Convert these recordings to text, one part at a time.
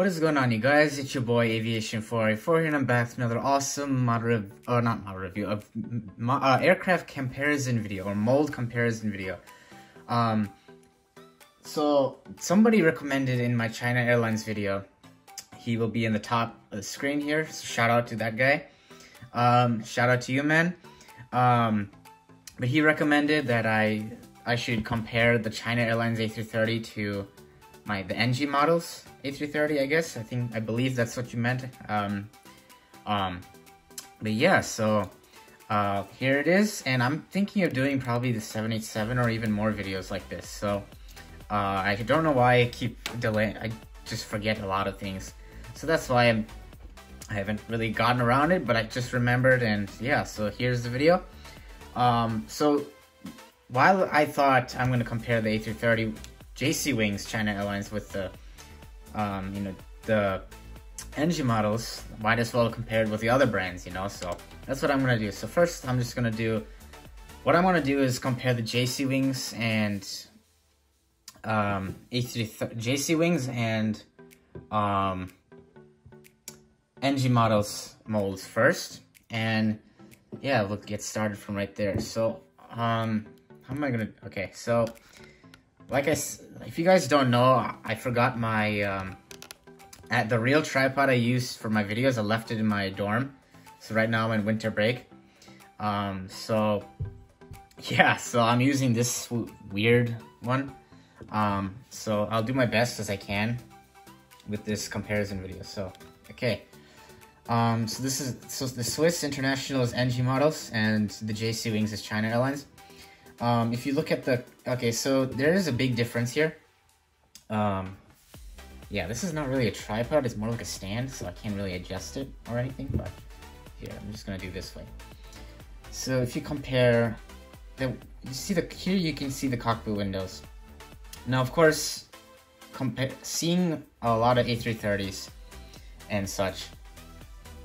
What is going on, you guys? It's your boy Aviation 484 here, and I'm back with another awesome aircraft comparison video or mold comparison video. So somebody recommended in my China Airlines video. He will be in the top of the screen here. So shout out to that guy. Shout out to you, man. But he recommended that I should compare the China Airlines A330 to the NG models. A330, I guess. I believe that's what you meant. But yeah, so here it is, and I'm thinking of doing probably the 787 or even more videos like this. So I don't know why I keep delaying. I just forget a lot of things, so that's why I haven't really gotten around it. But I just remembered, and yeah, so here's the video. So while I thought I'm gonna compare the A330 JC Wings China Airlines with the the NG models, might as well compare it with the other brands, so that's what I'm gonna do. So first, I'm just gonna do, what I want to do is compare the JC Wings and JC Wings and NG models molds first, and yeah, we'll get started from right there. So how am I gonna, okay, so if you guys don't know, I forgot my the real tripod I used for my videos. I left it in my dorm, so right now I'm in winter break. So yeah, so I'm using this weird one. So I'll do my best as I can with this comparison video. So okay, so the Swiss International is NG models and the JC Wings is China Airlines. If you look at okay, so there is a big difference here. Yeah, this is not really a tripod, it's more like a stand, so I can't really adjust it or anything, but here, I'm just gonna do this way. So if you compare, here you can see the cockpit windows. Now, of course, seeing a lot of A330s and such,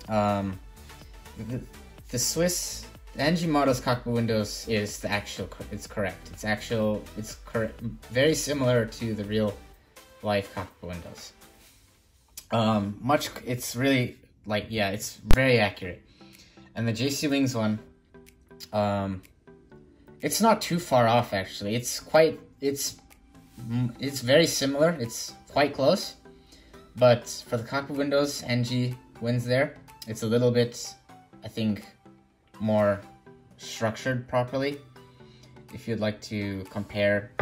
the Swiss NG models cockpit windows is it's correct. It's correct, very similar to the real life cockpit windows. It's really it's very accurate. And the JC Wings one, it's not too far off actually. It's very similar. It's quite close, but for the cockpit windows, NG wins there. It's a little bit, I think, more structured properly, if you'd like to compare.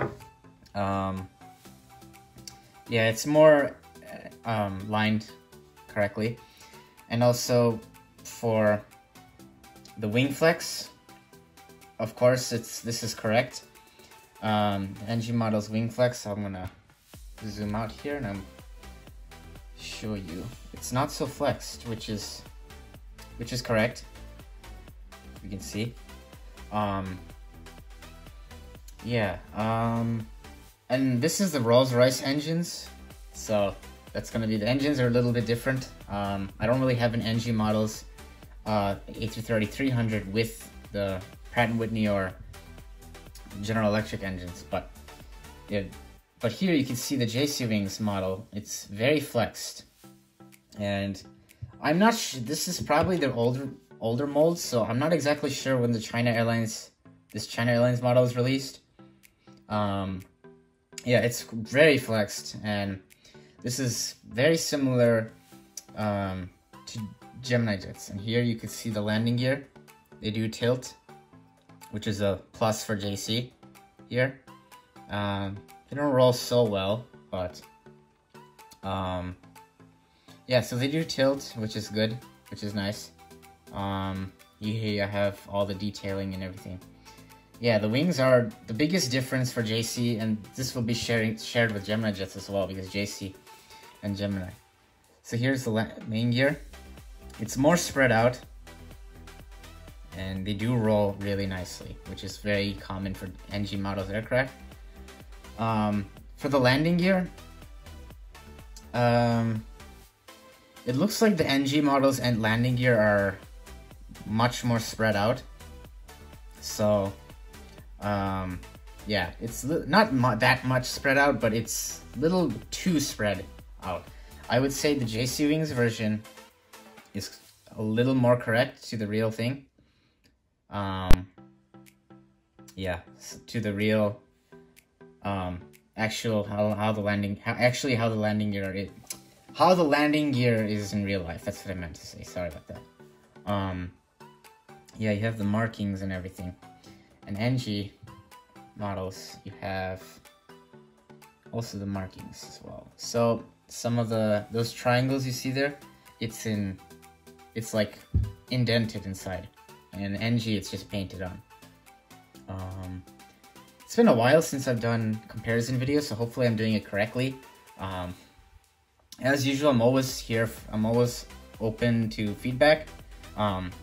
Yeah, it's more lined correctly. And also for the wing flex, of course, this is correct. NG models wing flex, I'm gonna zoom out here and I'm show you. It's not so flexed, which is correct. You can see. And this is the Rolls-Royce engines, so that's gonna be, the engines are a little bit different. I don't really have an NG models A330-300 with the Pratt & Whitney or General Electric engines, but yeah. But here you can see the JC Wings model. It's very flexed, and I'm not sure. This is probably their older molds, so I'm not exactly sure when the China Airlines model is released. Yeah, it's very flexed, and this is very similar to Gemini jets. And here you can see the landing gear. They do tilt, which is a plus for JC here. They don't roll so well, but yeah, so they do tilt, which is good, which is nice. You have all the detailing and everything. Yeah, the wings are the biggest difference for JC, and this will be shared with Gemini jets as well, because JC and Gemini. So here's the main gear. It's more spread out, and they do roll really nicely, which is very common for NG models aircraft. For the landing gear, it looks like the NG models and landing gear are much more spread out. So yeah, it's not that much spread out, but it's a little too spread out. I would say the JC Wings version is a little more correct to the real thing. Yeah, to the real actual how the landing gear is in real life. That's what I meant to say. Sorry about that. Yeah, you have the markings and everything. And NG models, you have also the markings as well. So some of those triangles you see there, it's like indented inside. And NG, it's just painted on. It's been a while since I've done comparison videos, so hopefully I'm doing it correctly. As usual, I'm always here. I'm always open to feedback.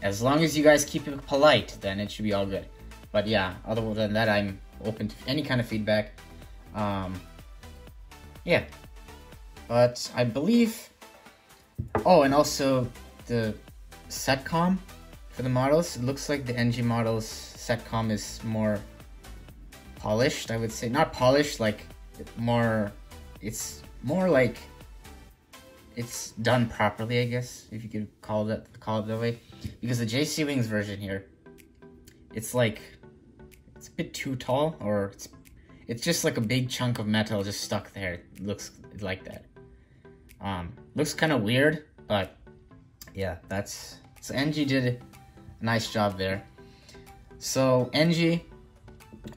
As long as you guys keep it polite, then it should be all good. But yeah, other than that, I'm open to any kind of feedback. Yeah. But I believe... Oh, and also the SETCOM for the models. It looks like the NG models SETCOM is more polished, I would say. Not polished, like more... It's more like... It's done properly, I guess, if you could call it that way. Because the JC Wings version here, it's like... It's a bit too tall, or it's just like a big chunk of metal just stuck there. It looks like that. Looks kind of weird, but yeah, so NG did a nice job there. So NG,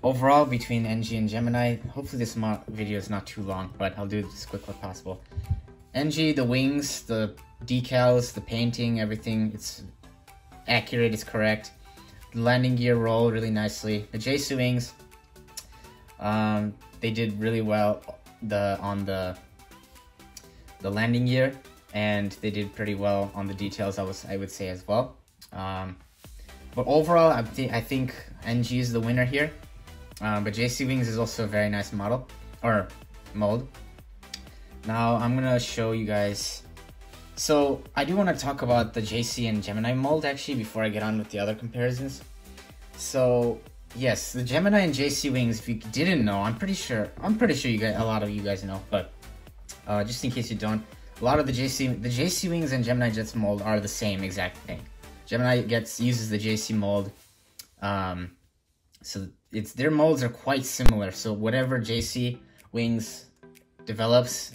overall between NG and Gemini, hopefully this video is not too long, but I'll do it as quick as possible. NG, the wings, the decals, the painting, everything, it's accurate, it's correct. The landing gear roll really nicely. The JC Wings, they did really well on the landing gear, and they did pretty well on the details, I would say as well. But overall, I think NG is the winner here. But JC Wings is also a very nice model, or mold. Now I'm gonna show you guys. So I do want to talk about the JC and Gemini mold actually before I get on with the other comparisons. So yes, the Gemini and JC Wings, if you didn't know, I'm pretty sure you guys, a lot of you guys know, but just in case you don't, a lot of the JC Wings and Gemini Jets mold are the same exact thing. Gemini uses the JC mold, so their molds are quite similar. So whatever JC Wings develops,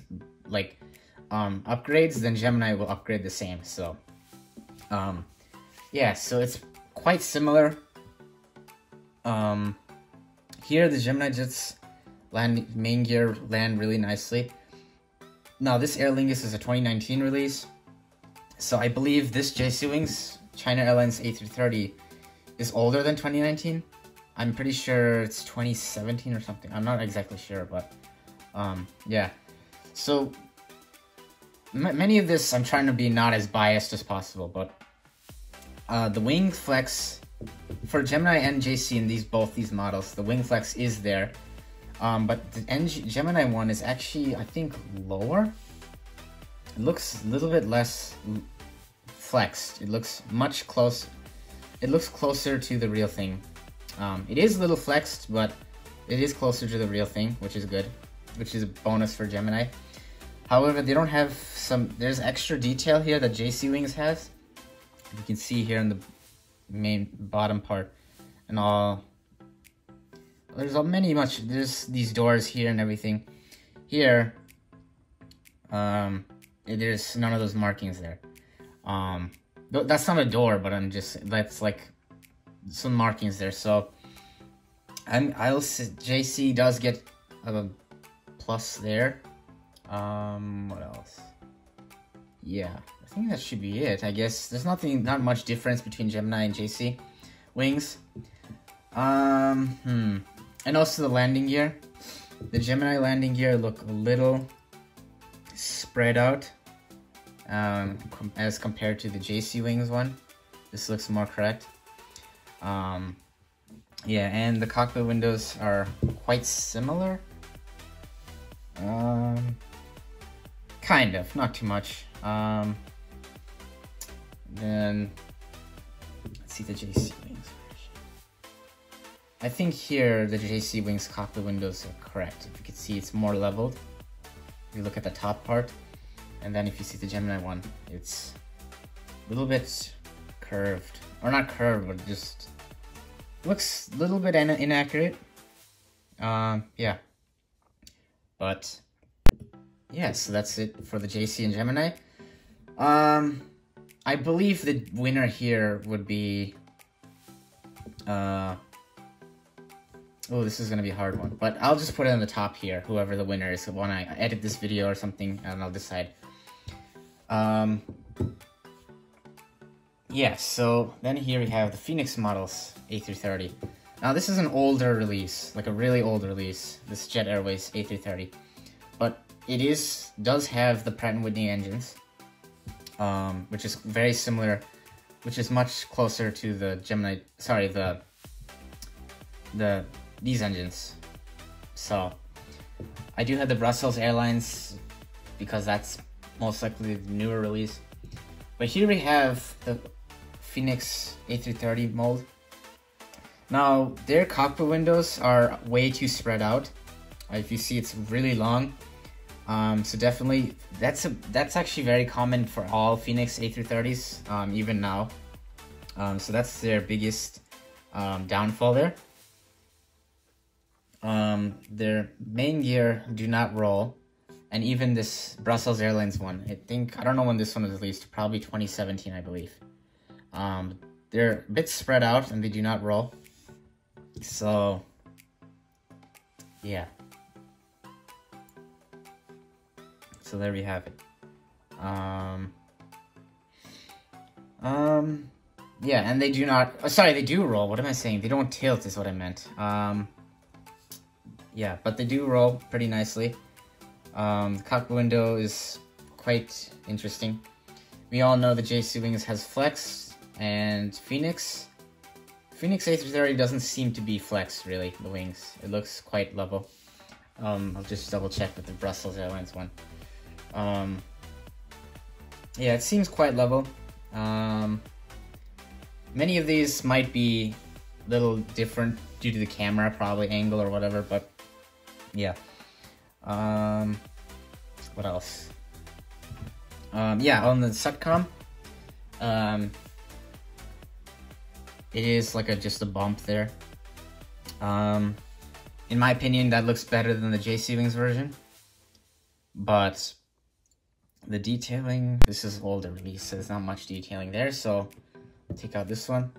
like upgrades, then Gemini will upgrade the same. So yeah, so it's quite similar. Here the Gemini Jets main gear land really nicely. Now this Aer Lingus is a 2019 release, so I believe this JC Wings China Airlines A330 is older than 2019. I'm pretty sure it's 2017 or something. I'm not exactly sure, but yeah. So many of this I'm trying to be not as biased as possible, but the wing flex for Gemini and JC in both these models, the wing flex is there. But the Gemini one is actually, I think, lower. It looks a little bit less flexed. It looks much close. It looks closer to the real thing. It is a little flexed, but it is closer to the real thing, which is good, which is a bonus for Gemini. However, they don't have there's extra detail here that JC Wings has. You can see here in the main bottom part and all. There's there's these doors here and everything. Here, there's none of those markings there. That's not a door, but that's like some markings there. So, I'll say JC does get a plus there. What else? Yeah, I think that should be it. I guess there's not much difference between Gemini and JC Wings. And also the landing gear. The Gemini landing gear look a little spread out as compared to the JC Wings one. This looks more correct. Yeah, and the cockpit windows are quite similar. Kind of, not too much. Then let's see the JC Wings. I think here the JC Wings cockpit windows are correct. If you can see, it's more leveled. If you look at the top part, And then if you see the Gemini one, it's a little bit curved, or not curved, but just looks a little bit inaccurate. Yeah, but yeah, so that's it for the JC and Gemini. I believe the winner here would be oh, this is gonna be a hard one, but I'll just put it on the top here, whoever the winner is, when I edit this video or something, and I'll decide. Yeah, so then here we have the Phoenix models A330. Now this is an older release, like a really old release, this Jet Airways A330, but it does have the Pratt & Whitney engines, which is very similar, which is much closer to the Gemini, sorry, these engines. So I do have the Brussels Airlines because that's most likely the newer release. But here we have the Phoenix A330 mold. Now their cockpit windows are way too spread out. If you see, it's really long. So definitely that's actually very common for all Phoenix A330s, even now. So that's their biggest downfall there. Their main gear do not roll, and even this Brussels Airlines one, I don't know when this one was released, probably 2017, I believe. They're a bit spread out and they do not roll. So yeah. So there we have it. Yeah, and they do not, sorry, they do roll. What am I saying? They don't tilt is what I meant. Yeah, but they do roll pretty nicely. The cockpit window is quite interesting. We all know the JC Wings has flex, and Phoenix A330 doesn't seem to be flex, really, the wings. It looks quite level. I'll just double check with the Brussels Airlines one. Yeah, it seems quite level. Many of these might be a little different due to the camera, probably angle or whatever, but yeah. What else? Yeah, on the SUTCOM, it is like just a bump there. In my opinion, that looks better than the JC Wings version, but the detailing, this is older release, so there's not much detailing there, so I'll take out this one.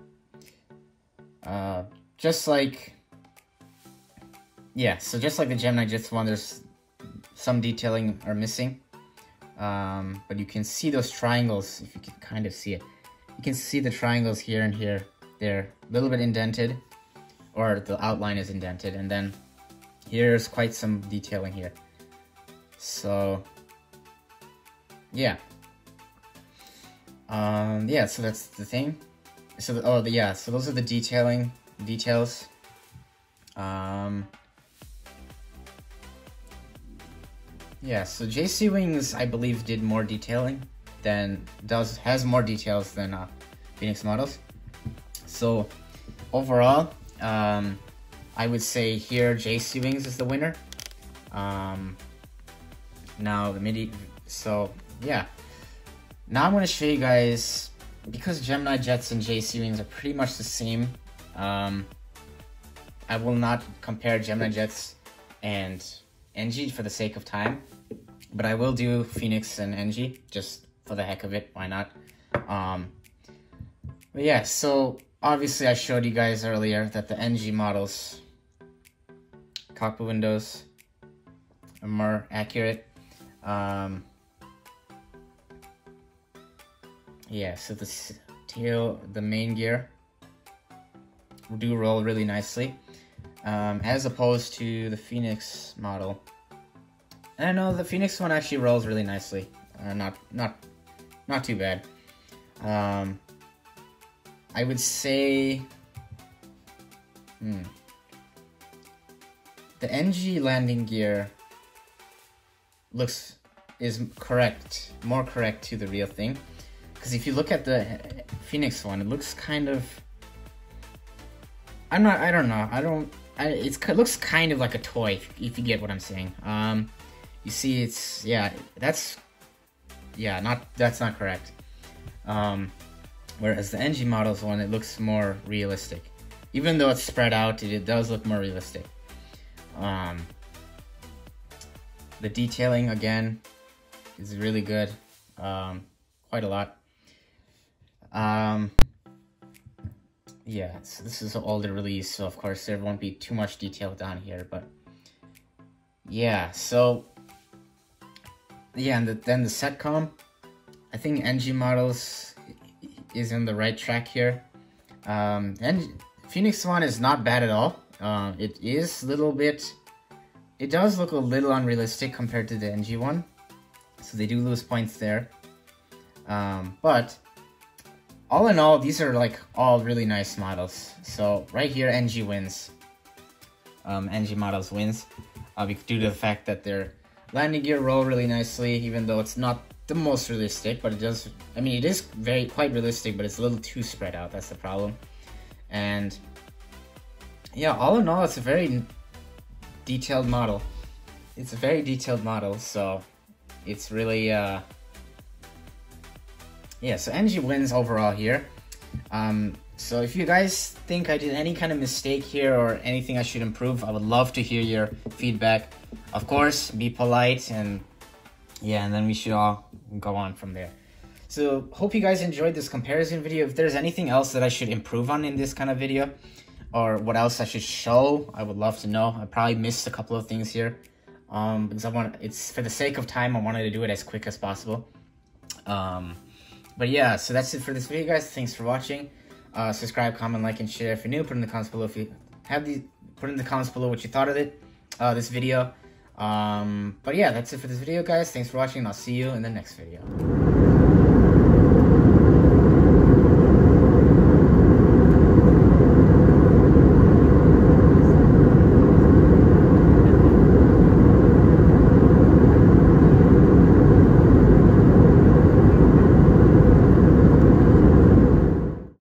Just like the Gemini Jets one, there's some detailing are missing, but you can see those triangles, if you can kind of see it. You can see the triangles here and here. They're a little bit indented, or the outline is indented, and then here's quite some detailing here. So yeah. Yeah, so that's the thing. So so those are the details. Yeah, so JC Wings, I believe, did more detailing has more details than Phoenix models. So overall, I would say here JC Wings is the winner. Now so yeah. Now I'm going to show you guys, because Gemini Jets and JC Wings are pretty much the same. I will not compare Gemini Jets and NG for the sake of time, but I will do Phoenix and NG just for the heck of it. Why not? But yeah, so obviously I showed you guys earlier that the NG models cockpit windows are more accurate. Yeah, so the main gear do roll really nicely, as opposed to the Phoenix model. And I know the Phoenix one actually rolls really nicely. Not too bad. I would say the NG landing gear is more correct to the real thing. Because if you look at the Phoenix one, it looks kind of, it looks kind of like a toy, if you get what I'm saying. You see, it's, yeah, that's yeah, that's not correct. Whereas the NG models one, it looks more realistic. Even though it's spread out, it does look more realistic. The detailing, again, is really good. Quite a lot. Yeah, so this is an older release, so of course there won't be too much detail down here, but yeah, so yeah, and then the SETCOM, I think NG models is in the right track here. And Phoenix one is not bad at all. It is a little bit, it does look a little unrealistic compared to the NG one, so they do lose points there. But all in all, these are like all really nice models. So right here, NG wins. NG models wins due to the fact that their landing gear roll really nicely, even though it's not the most realistic, but it does, I mean, it is quite realistic, but it's a little too spread out. That's the problem. And yeah, all in all, it's a very detailed model. It's a very detailed model, so it's really yeah, so NG wins overall here. So if you guys think I did any kind of mistake here or anything I should improve, I would love to hear your feedback. Of course, be polite, and yeah, and then we should all go on from there. So hope you guys enjoyed this comparison video. If there's anything else that I should improve on in this kind of video, or what else I should show, I would love to know. I probably missed a couple of things here, because it's for the sake of time, I wanted to do it as quick as possible. But yeah, so that's it for this video, guys. Thanks for watching. Subscribe, comment, like, and share. If you're new, put in the comments below if you have these. Put in the comments below what you thought of it, this video. But yeah, that's it for this video, guys. Thanks for watching, and I'll see you in the next video.